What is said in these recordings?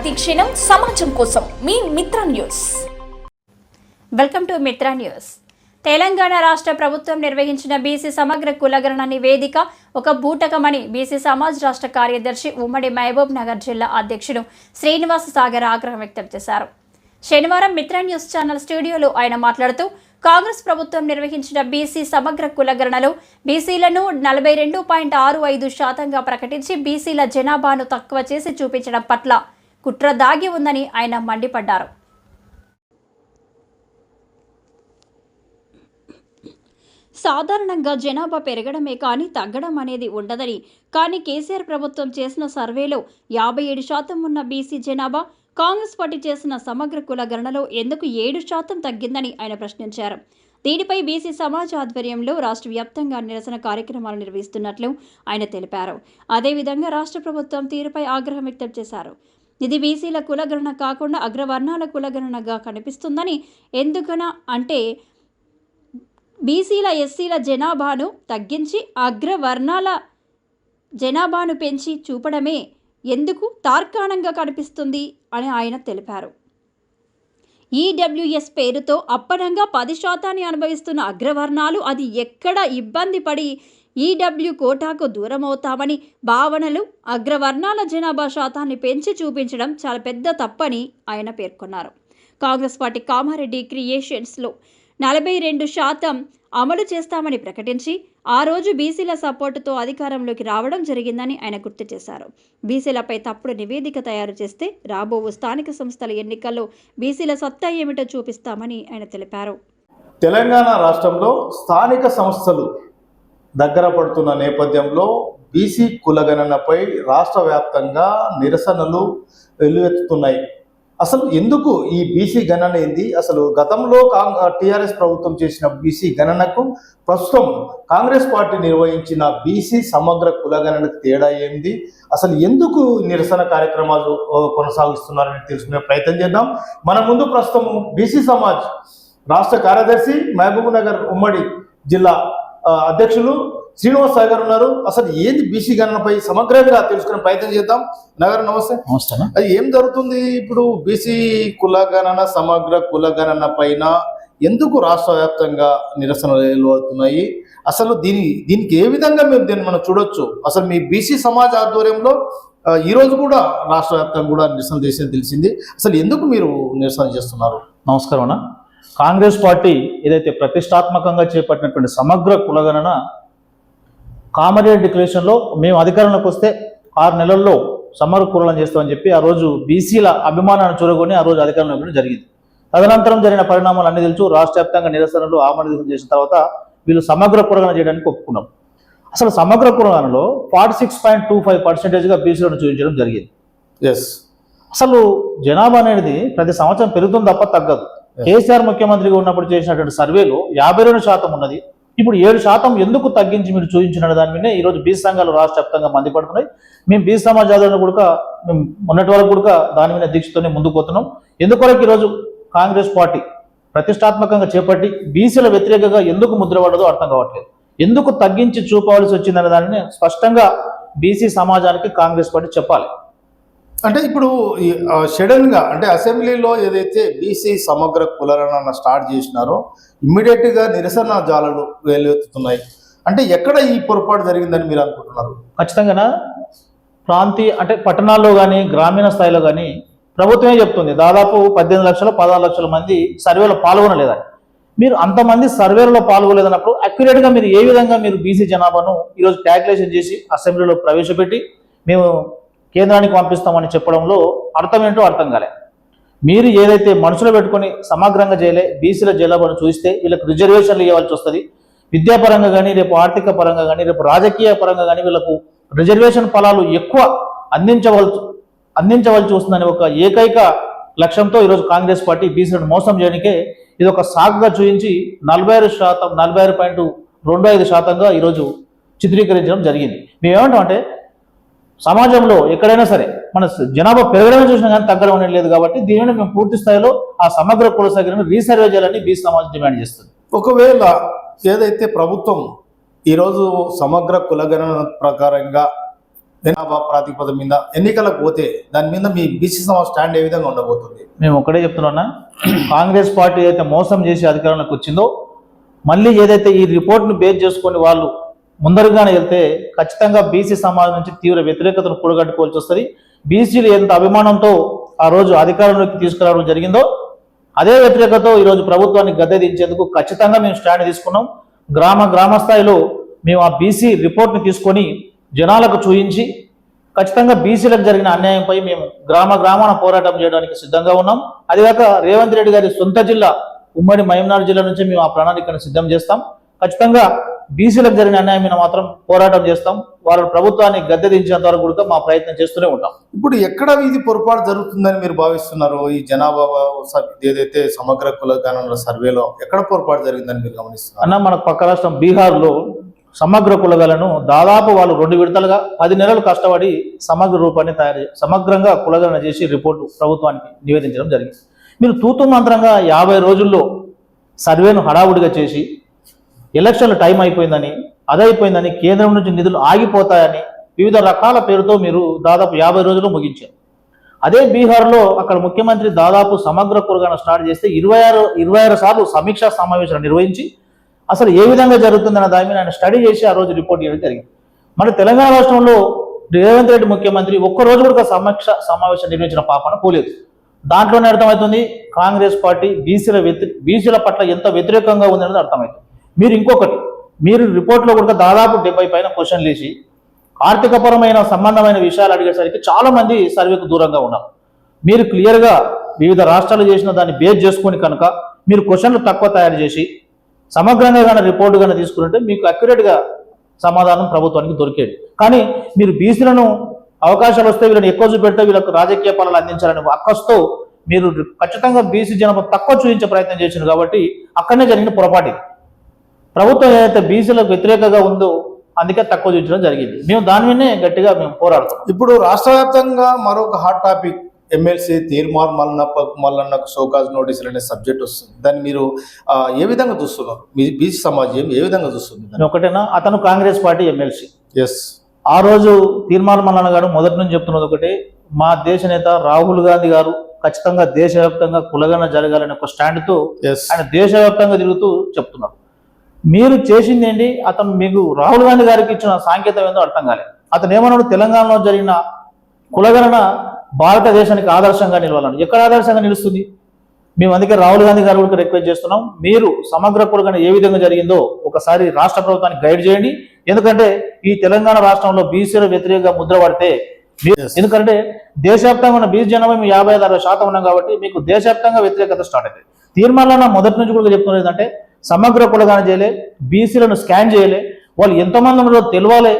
ప్రతిక్షణం సమాజం కోసం మీ మిత్ర న్యూస్. వెల్కమ్ టు మిత్ర న్యూస్. తెలంగాణ రాష్ట్ర ప్రభుత్వం నిర్వహించిన బీసీ సమగ్ర కులగణన నివేదిక ఒక బూటకమని బీసీ సమాజ్ రాష్ట్ర కార్యదర్శి ఉమ్మడి మహబూబ్ నగర్ జిల్లా అధ్యక్షుడు శ్రీనివాస్ సాగర్ ఆగ్రహం వ్యక్తం చేశారు. శనివారం మిత్ర న్యూస్ ఛానల్ స్టూడియోలో ఆయన మాట్లాడుతూ కాంగ్రెస్ ప్రభుత్వం నిర్వహించిన బీసీ సమగ్ర కులగణనలో బీసీలను 42.65% ప్రకటించి బీసీల జనాభాను తక్కువ చేసి చూపించడం పట్ల కుట్ర దాగి ఉందని ఆయన మండిపడ్డారు. సాధారణంగా జనాభా పెరగడమే కానీ తగ్గడం అనేది ఉండదని, కానీ కేసీఆర్ ప్రభుత్వం చేసిన సర్వేలో 57% ఉన్న బీసీ జనాభా కాంగ్రెస్ పార్టీ చేసిన సమగ్ర కుల గణనలో ఎందుకు 7% తగ్గిందని ఆయన ప్రశ్నించారు. దీనిపై బీసీ సమాజ్ ఆధ్వర్యంలో రాష్ట్ర వ్యాప్తంగా నిరసన కార్యక్రమాలు నిర్వహిస్తున్నట్లు ఆయన తెలిపారు. అదేవిధంగా రాష్ట్ర ప్రభుత్వం తీరుపై ఆగ్రహం వ్యక్తం చేశారు. ఇది బీసీల కులగణన కాకుండా అగ్రవర్ణాల కులగణనగా కనిపిస్తుందని, ఎందుకన అంటే బీసీల ఎస్సీల జనాభాను తగ్గించి అగ్రవర్ణాల జనాభాను పెంచి చూపడమే ఎందుకు తార్కాణంగా కనిపిస్తుంది అని ఆయన తెలిపారు. ఈడబ్ల్యూఎస్ పేరుతో అప్పనంగా 10% అనుభవిస్తున్న అగ్రవర్ణాలు అది ఎక్కడ ఇబ్బంది పడి ఈడబ్ల్యూ కోటాకు దూరమవుతామని భావనలు అగ్రవర్ణాల జనాభా శాతాన్ని పెంచి చూపించడం చాలా పెద్ద తప్పని ఆయన పేర్కొన్నారు. కాంగ్రెస్ పార్టీ కామారెడ్డి క్రియేషన్స్లో 42% అమలు చేస్తామని ప్రకటించి ఆ రోజు బీసీల సపోర్టుతో అధికారంలోకి రావడం జరిగిందని ఆయన గుర్తు చేశారు. బీసీలపై తప్పుడు నివేదిక తయారు చేస్తే రాబో స్థానిక సంస్థల ఎన్నికల్లో బీసీల సత్తా ఏమిటో చూపిస్తామని ఆయన తెలిపారు. తెలంగాణ రాష్ట్రంలో స్థానిక సంస్థలు దగ్గర పడుతున్న నేపథ్యంలో బీసీ కులగణనపై రాష్ట్ర వ్యాప్తంగా నిరసనలు వెల్లువెత్తుతున్నాయి. అసలు ఎందుకు ఈ బీసీ గణన ఏంది? అసలు గతంలో టీఆర్ఎస్ ప్రభుత్వం చేసిన బీసీ గణనకు ప్రస్తుతం కాంగ్రెస్ పార్టీ నిర్వహించిన బీసీ సమగ్ర కులగణనకు తేడా ఏంది? అసలు ఎందుకు నిరసన కార్యక్రమాలు కొనసాగిస్తున్నారని తెలుసుకునే ప్రయత్నం చేద్దాం. మన ముందు ప్రస్తుతం బీసీ సమాజ్ రాష్ట్ర కార్యదర్శి మహబూబ్ నగర్ ఉమ్మడి జిల్లా అధ్యక్షులు శ్రీనివాస్ సాగర్ ఉన్నారు. అసలు ఏంది బీసీ గణనపై సమగ్రంగా తెలుసుకునే ప్రయత్నం చేద్దాం. నగర్ నమస్తే. నమస్తే. అది ఏం జరుగుతుంది ఇప్పుడు? బీసీ కులగణన సమగ్ర కులగణన పైన ఎందుకు రాష్ట్ర వ్యాప్తంగా నిరసనలు వెలువడుతున్నాయి? అసలు దీనికి ఏ విధంగా దీన్ని మనం చూడొచ్చు? అసలు మీ బీసీ సమాజ్ ఆధ్వర్యంలో ఈ రోజు కూడా రాష్ట్ర వ్యాప్తంగా కూడా నిరసన చేసేది తెలిసింది. అసలు ఎందుకు మీరు నిరసన చేస్తున్నారు? నమస్కారం అన్న. కాంగ్రెస్ పార్టీ ఏదైతే ప్రతిష్టాత్మకంగా చేపట్టినటువంటి సమగ్ర కులగణన కామారెడ్డి డిక్లరేషన్లో మేము అధికారంలోకి వస్తే 6 నెలల్లో సమగ్ర కులగణన చేస్తామని చెప్పి ఆ రోజు బీసీల అభిమానాన్ని చూరగొని ఆ రోజు అధికారంలో ఇవ్వడం జరిగింది. తదనంతరం జరిగిన పరిణామాలు అన్ని తెలుసు. రాష్ట్ర వ్యాప్తంగా నిరసనలు ఆమోదం చేసిన తర్వాత వీళ్ళు సమగ్ర కులగణన చేయడానికి ఒప్పుకున్నాం. అసలు సమగ్ర కులగణనలో 46.25%గా బీసీలను చూపించడం జరిగింది. అసలు జనాభా అనేది ప్రతి సంవత్సరం పెరుగుతుంది తప్ప తగ్గదు. కేసీఆర్ ముఖ్యమంత్రిగా ఉన్నప్పుడు చేసినటువంటి సర్వేలో 52% ఉన్నది. ఇప్పుడు 7% ఎందుకు తగ్గించి మీరు చూపించిన దాని మీద ఈరోజు బీసీ సంఘాలు రాష్ట్ర వ్యాప్తంగా మండిపడుతున్నాయి. మేము బీసీ సమాజ్ ఆధ్వర్యంలో కూడా మేము మొన్నటి వరకు కూడా దాని మీద దీక్షతోనే ముందుకు పోతున్నాం. ఎందుకొరకు ఈరోజు కాంగ్రెస్ పార్టీ ప్రతిష్టాత్మకంగా చేపట్టి బీసీల వ్యతిరేకంగా ఎందుకు ముద్రపడదో అర్థం కావట్లేదు. ఎందుకు తగ్గించి చూపవలసి వచ్చిందనే దానిని స్పష్టంగా బీసీ సమాజానికి కాంగ్రెస్ పార్టీ చెప్పాలి. అంటే ఇప్పుడు సడన్గా అంటే అసెంబ్లీలో ఏదైతే బీసీ సమగ్ర కులగణన స్టార్ట్ చేసినారో ఇమ్మీడియట్గా నిరసన జాలలు వెలువెత్తుతున్నాయి. అంటే ఎక్కడ ఈ పొరపాటు జరిగిందని మీరు అనుకుంటున్నారు? ఖచ్చితంగా ప్రాంతీయ అంటే పట్టణాల్లో కానీ గ్రామీణ స్థాయిలో కానీ ప్రభుత్వమే చెప్తుంది దాదాపు 18 లక్షలు 16 లక్షల మంది సర్వేలో పాల్గొనలేదని. మీరు అంతమంది సర్వేలో పాల్గొలేదన్నప్పుడు అక్యురేట్గా మీరు ఏ విధంగా మీరు బీసీ జనాభాను ఈరోజు క్యాల్కులేషన్ చేసి అసెంబ్లీలో ప్రవేశపెట్టి మేము కేంద్రానికి పంపిస్తామని చెప్పడంలో అర్థం ఏంటో అర్థం కాలే. మీరు ఏదైతే మనసులో పెట్టుకొని సమగ్రంగా చేయలే బీసీల జనాభాను చూస్తే వీళ్ళకి రిజర్వేషన్లు ఇవ్వాల్సి వస్తుంది. విద్యాపరంగా కానీ రేపు ఆర్థిక పరంగా కానీ రేపు రాజకీయ పరంగా కానీ వీళ్ళకు రిజర్వేషన్ ఫలాలు ఎక్కువ అందించవలసి వస్తుందని ఒక ఏకైక లక్ష్యంతో ఈరోజు కాంగ్రెస్ పార్టీ బీసీలను మోసం చేయడానికే ఇది ఒక సాకుగా చూపించి 46.25%గా ఈరోజు చిత్రీకరించడం జరిగింది. మేమేమంటాం అంటే సమాజంలో ఎక్కడైనా సరే మన జనాభా పెరగడమే చూసినా కానీ తగ్గడం అనేది లేదు. కాబట్టి దీనిని మేము పూర్తి స్థాయిలో ఆ సమగ్ర కులగణన రీసర్వే చేయాలని బీసీ సమాజం డిమాండ్ చేస్తుంది. ఒకవేళ ఏదైతే ప్రభుత్వం ఈరోజు సమగ్ర కులగణన ప్రకారంగా జనాభా ప్రాతిపద మీద ఎన్నికలకు పోతే దాని మీద మీ బీసీ సమాజ్ స్టాండ్ ఏ విధంగా ఉండబోతుంది? మేము ఒకటే చెప్తున్నా, కాంగ్రెస్ పార్టీ అయితే మోసం చేసి అధికారంలోకి వచ్చిందో మళ్ళీ ఏదైతే ఈ రిపోర్ట్ను బేస్ చేసుకొని వాళ్ళు ముందరుగానే వెళ్తే ఖచ్చితంగా బీసీ సమాజం నుంచి తీవ్ర వ్యతిరేకతను కూడగట్టుకోవాల్సి వస్తుంది. బీసీలు ఎంత అభిమానంతో ఆ రోజు అధికారంలోకి తీసుకురావడం జరిగిందో అదే వ్యతిరేకతతో ఈరోజు ప్రభుత్వాన్ని గద్దె దించేందుకు ఖచ్చితంగా మేము స్టాండ్ తీసుకున్నాం. గ్రామ స్థాయిలో మేము ఆ బీసీ రిపోర్ట్ని తీసుకొని జనాలకు చూయించి ఖచ్చితంగా బీసీలకు జరిగిన అన్యాయంపై మేము గ్రామాన పోరాటం చేయడానికి సిద్ధంగా ఉన్నాం. అదిగాక రేవంత్ రెడ్డి గారి సొంత జిల్లా ఉమ్మడి మహబూబ్నగర్ జిల్లా నుంచి మేము ఆ ప్రణాళికను సిద్ధం చేస్తాం. ఖచ్చితంగా బీసీలకు జరిగిన అన్యాయం మీద మాత్రం పోరాటం చేస్తాం. వాళ్ళ ప్రభుత్వాన్ని గద్దె దించేంత వరకు కూడా మా ప్రయత్నం చేస్తూనే ఉంటాం. ఇప్పుడు ఎక్కడ ఇది పొరపాటు జరుగుతుందని మీరు భావిస్తున్నారు? ఈ జనాభా ఏదైతే సమగ్ర కులగణన సర్వేలో ఎక్కడ పొరపాటు జరిగిందని మీరు గమనిస్తున్నారు? అన్న, మన పక్క రాష్ట్రం బీహార్లో సమగ్ర కులగలను దాదాపు వాళ్ళు 2 విడతలుగా 10 నెలలు కష్టపడి సమగ్ర రూపాన్ని సమగ్రంగా కులగణన చేసి రిపోర్టు ప్రభుత్వానికి నివేదించడం జరిగింది. మీరు తూతు మంత్రంగా 50 రోజుల్లో సర్వేను హడావుడిగా చేసి ఎలక్షన్ల టైం అయిపోయిందని అదైపోయిందని కేంద్రం నుంచి నిధులు ఆగిపోతాయని వివిధ రకాల పేరుతో మీరు దాదాపు 50 రోజులు ముగించారు. అదే బీహార్లో అక్కడ ముఖ్యమంత్రి దాదాపు సమగ్ర కులగణన స్టార్ట్ చేస్తే 26 సార్లు సమీక్షా సమావేశాలు నిర్వహించి అసలు ఏ విధంగా జరుగుతుందన్న దాని మీద ఆయన స్టడీ చేసి ఆ రోజు రిపోర్ట్ చేయడం జరిగింది. మన తెలంగాణ రాష్ట్రంలో రేవంత్ రెడ్డి ముఖ్యమంత్రి ఒక్కరోజు కూడా సమీక్ష సమావేశం నిర్వహించిన పాపన పోలేదు. దాంట్లోనే అర్థమవుతుంది కాంగ్రెస్ పార్టీ బీసీల పట్ల ఎంత వ్యతిరేకంగా ఉందనేది అర్థమవుతుంది. మీరు ఇంకొకటి, మీరు రిపోర్ట్లో కూడా దాదాపు 70 పైన క్వశ్చన్లు వేసి ఆర్థికపరమైన సంబంధమైన విషయాలు అడిగేసరికి చాలా మంది సర్వేకు దూరంగా ఉన్నారు. మీరు క్లియర్గా వివిధ రాష్ట్రాలు చేసిన దాన్ని బేస్ చేసుకొని కనుక మీరు క్వశ్చన్లు తక్కువ తయారు చేసి సమగ్రంగా కానీ రిపోర్టు కానీ తీసుకుంటే మీకు అక్యురేట్గా సమాధానం ప్రభుత్వానికి దొరికేది. కానీ మీరు బీసీలను అవకాశాలు వస్తే వీళ్ళని ఎక్కువ చూపెడితే వీళ్ళకు రాజకీయ ఫలాలు అందించాలని అక్కస్తో మీరు ఖచ్చితంగా బీసీ జనాభా తక్కువ చూపించే ప్రయత్నం చేశారు. కాబట్టి అక్కడనే జరిగిన పొరపాటు. ప్రభుత్వం ఏదైతే బీసీలకు వ్యతిరేకంగా ఉందో అందుకే తక్కువ చూపించడం జరిగింది. మేము దాని మీదనే గట్టిగా మేము పోరాడుతాం. ఇప్పుడు రాష్ట్ర వ్యాప్తంగా మరొక హాట్ టాపిక్ ఎమ్మెల్సీ తీర్మార్ మల్లన్నకు షోకాజ్ నోటీసులు అనే సబ్జెక్ట్ వస్తుంది. దాన్ని మీరు ఏ విధంగా చూస్తున్నారు? మీ బీసీ సమాజం ఏ విధంగా చూస్తుంది? ఒకటేనా, అతను కాంగ్రెస్ పార్టీ ఎమ్మెల్సీ. ఎస్, ఆ రోజు తీర్మార్ మల్లన్న గారు మొదటి నుంచి చెప్తున్నది ఒకటే, మా దేశ నేత రాహుల్ గాంధీ గారు ఖచ్చితంగా దేశవ్యాప్తంగా కులగణన జరగాలనే ఒక స్టాండ్తో ఆయన దేశవ్యాప్తంగా తిరుగుతూ చెప్తున్నారు. మీరు చేసింది ఏంటి? అతను మీకు రాహుల్ గాంధీ గారికి ఇచ్చిన సాంకేతం ఏందో అర్థం కాలేదు. అతను ఏమన్నాడు, తెలంగాణలో జరిగిన కులగణన భారతదేశానికి ఆదర్శంగా నిలవాలని. ఎక్కడ ఆదర్శంగా నిలుస్తుంది? మేము అందుకే రాహుల్ గాంధీ గారు కూడా రిక్వెస్ట్ చేస్తున్నాం, మీరు సమగ్ర కులగణన ఏ విధంగా జరిగిందో ఒకసారి రాష్ట్ర ప్రభుత్వానికి గైడ్ చేయండి. ఎందుకంటే ఈ తెలంగాణ రాష్ట్రంలో బీసీల వ్యతిరేకంగా ముద్ర పడితే, ఎందుకంటే దేశవ్యాప్తంగా ఉన్న బీసీ జనాభా 55-60% ఉన్నాం కాబట్టి మీకు దేశవ్యాప్తంగా వ్యతిరేకత స్టార్ట్ అవుతుంది. తీర్మానాలను మొదటి నుంచి కూడా చెప్తున్నది ఏంటంటే సమగ్ర కులగణన చేయలే, బీసీలను స్కాన్ చేయలే, వాళ్ళు ఎంతమంది ఉన్నారో తెలియాలి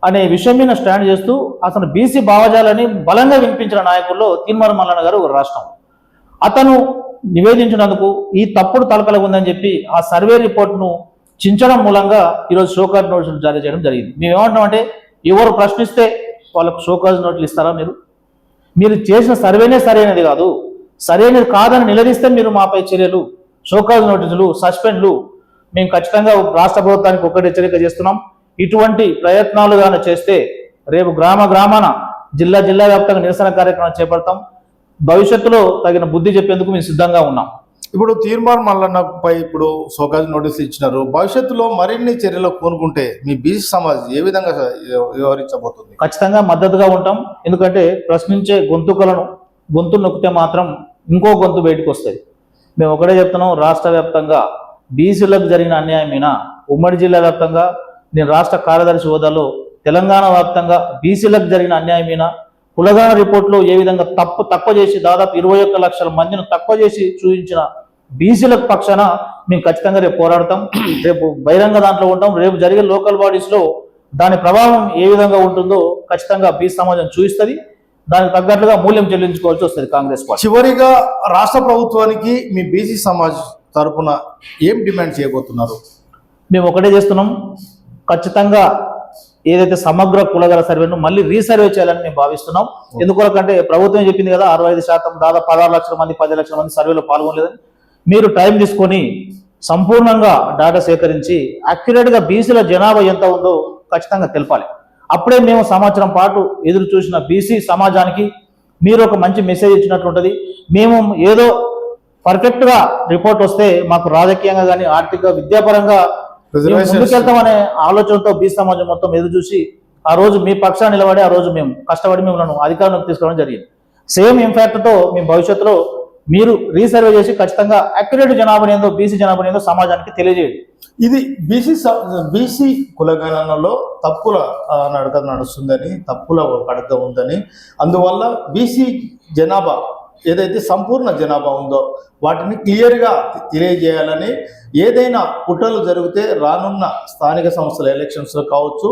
అనే విషయం మీద స్టాండ్ చేస్తూ అతను బీసీ భావజాలని బలంగా వినిపించిన నాయకుల్లో తీర్మార్ మల్లన్న గారు ఒక రాష్ట్రం. అతను నివేదించినందుకు ఈ తప్పుడు తలకల ఉందని చెప్పి ఆ సర్వే రిపోర్ట్ను చించడం మూలంగా ఈరోజు షోకాజ్ నోటీసులు జారీ చేయడం జరిగింది. మేము ఏమంటామంటే, ఎవరు ప్రశ్నిస్తే వాళ్ళకు షోకాజ్ నోటీసులు ఇస్తారా? మీరు చేసిన సర్వేనే సరైనది కాదు, సరైనది కాదని నిలదీస్తే మీరు మాపై చర్యలు, షోకాజ్ నోటీసులు, సస్పెండ్లు మేము ఖచ్చితంగా రాష్ట్ర ప్రభుత్వానికి ఒకటి హెచ్చరిక చేస్తున్నాం. ఇటువంటి ప్రయత్నాలు గాను చేస్తే రేపు గ్రామాన జిల్లా వ్యాప్తంగా నిరసన కార్యక్రమాలు చేపడతాం. భవిష్యత్తులో తగిన బుద్ధి చెప్పేందుకు మేము సిద్ధంగా ఉన్నాం. ఇప్పుడు తీర్మార్ మల్లన్నపై ఇప్పుడు షోకాజ్ నోటీసులు ఇచ్చినారు. భవిష్యత్తులో మరిన్ని చర్యలు కోరుకుంటే మీ బీసీ సమాజ్ ఏ విధంగా వ్యవహరించబోతుంది? ఖచ్చితంగా మద్దతుగా ఉంటాం. ఎందుకంటే ప్రశ్నించే గొంతు నొక్కితే మాత్రం ఇంకో గొంతు బయటకు వస్తుంది. మేము ఒకటే చెప్తున్నాం, రాష్ట్ర వ్యాప్తంగా బీసీలకు జరిగిన అన్యాయం మీద ఉమ్మడి జిల్లా వ్యాప్తంగా నేను రాష్ట్ర కార్యదర్శి హోదాలో తెలంగాణ వ్యాప్తంగా బీసీలకు జరిగిన అన్యాయం మీద కులగణన రిపోర్ట్లో ఏ విధంగా తక్కువ చేసి దాదాపు 21 లక్షల మందిని తక్కువ చేసి చూపించిన బీసీలకు పక్షాన మేము ఖచ్చితంగా రేపు పోరాడతాం. రేపు బహిరంగ దాంట్లో ఉంటాం. రేపు జరిగే లోకల్ బాడీస్లో దాని ప్రభావం ఏ విధంగా ఉంటుందో ఖచ్చితంగా బీసీ సమాజం చూపిస్తుంది. దానికి తగ్గట్లుగా మూల్యం చెల్లించుకోవాల్సి వస్తుంది కాంగ్రెస్ పార్టీ. చివరిగా రాష్ట్ర ప్రభుత్వానికి మీ బీసీ సమాజ్ తరఫున ఏం డిమాండ్ చేయబోతున్నారు? మేము ఒకటే చేస్తున్నాం, ఖచ్చితంగా ఏదైతే సమగ్ర కులగణన సర్వేను మళ్ళీ రీసర్వే చేయాలని మేము భావిస్తున్నాం. ఎందుకంటే ప్రభుత్వం చెప్పింది కదా 65% దాదాపు 16 లక్షల మంది 10 లక్షల మంది సర్వేలో పాల్గొనలేదని. మీరు టైం తీసుకొని సంపూర్ణంగా డేటా సేకరించి అక్యురేట్గా బీసీల జనాభా ఎంత ఉందో ఖచ్చితంగా తెలపాలి. అప్పుడే మేము సంవత్సరం పాటు ఎదురు చూసిన బీసీ సమాజానికి మీరు ఒక మంచి మెసేజ్ ఇచ్చినట్టు ఉంటుంది. మేము ఏదో పర్ఫెక్ట్గా రిపోర్ట్ వస్తే మాకు రాజకీయంగా కానీ ఆర్థిక విద్యాపరంగా ముందుకెళ్తామనే ఆలోచనతో బీసీ సమాజం మొత్తం ఎదురు చూసి ఆ రోజు మీ పక్షాన్ని నిలబడి ఆ రోజు మేము కష్టపడి మిమ్మల్ని అధికారంలోకి తీసుకోవడం జరిగింది. సేమ్ ఇంపాక్ట్తో మీ భవిష్యత్తులో మీరు రీసర్వే చేసి ఖచ్చితంగా అక్యురేట్ జనాభా ఏందో బీసీ జనాభా ఏందో సమాజానికి తెలియజేయండి. ఇది బీసీ కులగణనలో తప్పుల నడక నడుస్తుందని, తప్పుల కడక ఉందని, అందువల్ల బీసీ జనాభా ఏదైతే సంపూర్ణ జనాభా ఉందో వాటిని క్లియర్గా తెలియజేయాలని, ఏదైనా కుట్రలు జరిగితే రానున్న స్థానిక సంస్థల ఎలక్షన్స్లో కావచ్చు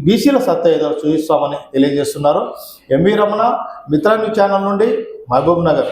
బీసీల సత్తా ఏదో చూపిస్తామని తెలియజేస్తున్నారు. ఎంవి రమణ, మిత్ర న్యూస్ ఛానల్ నుండి మహబూబ్ నగర్.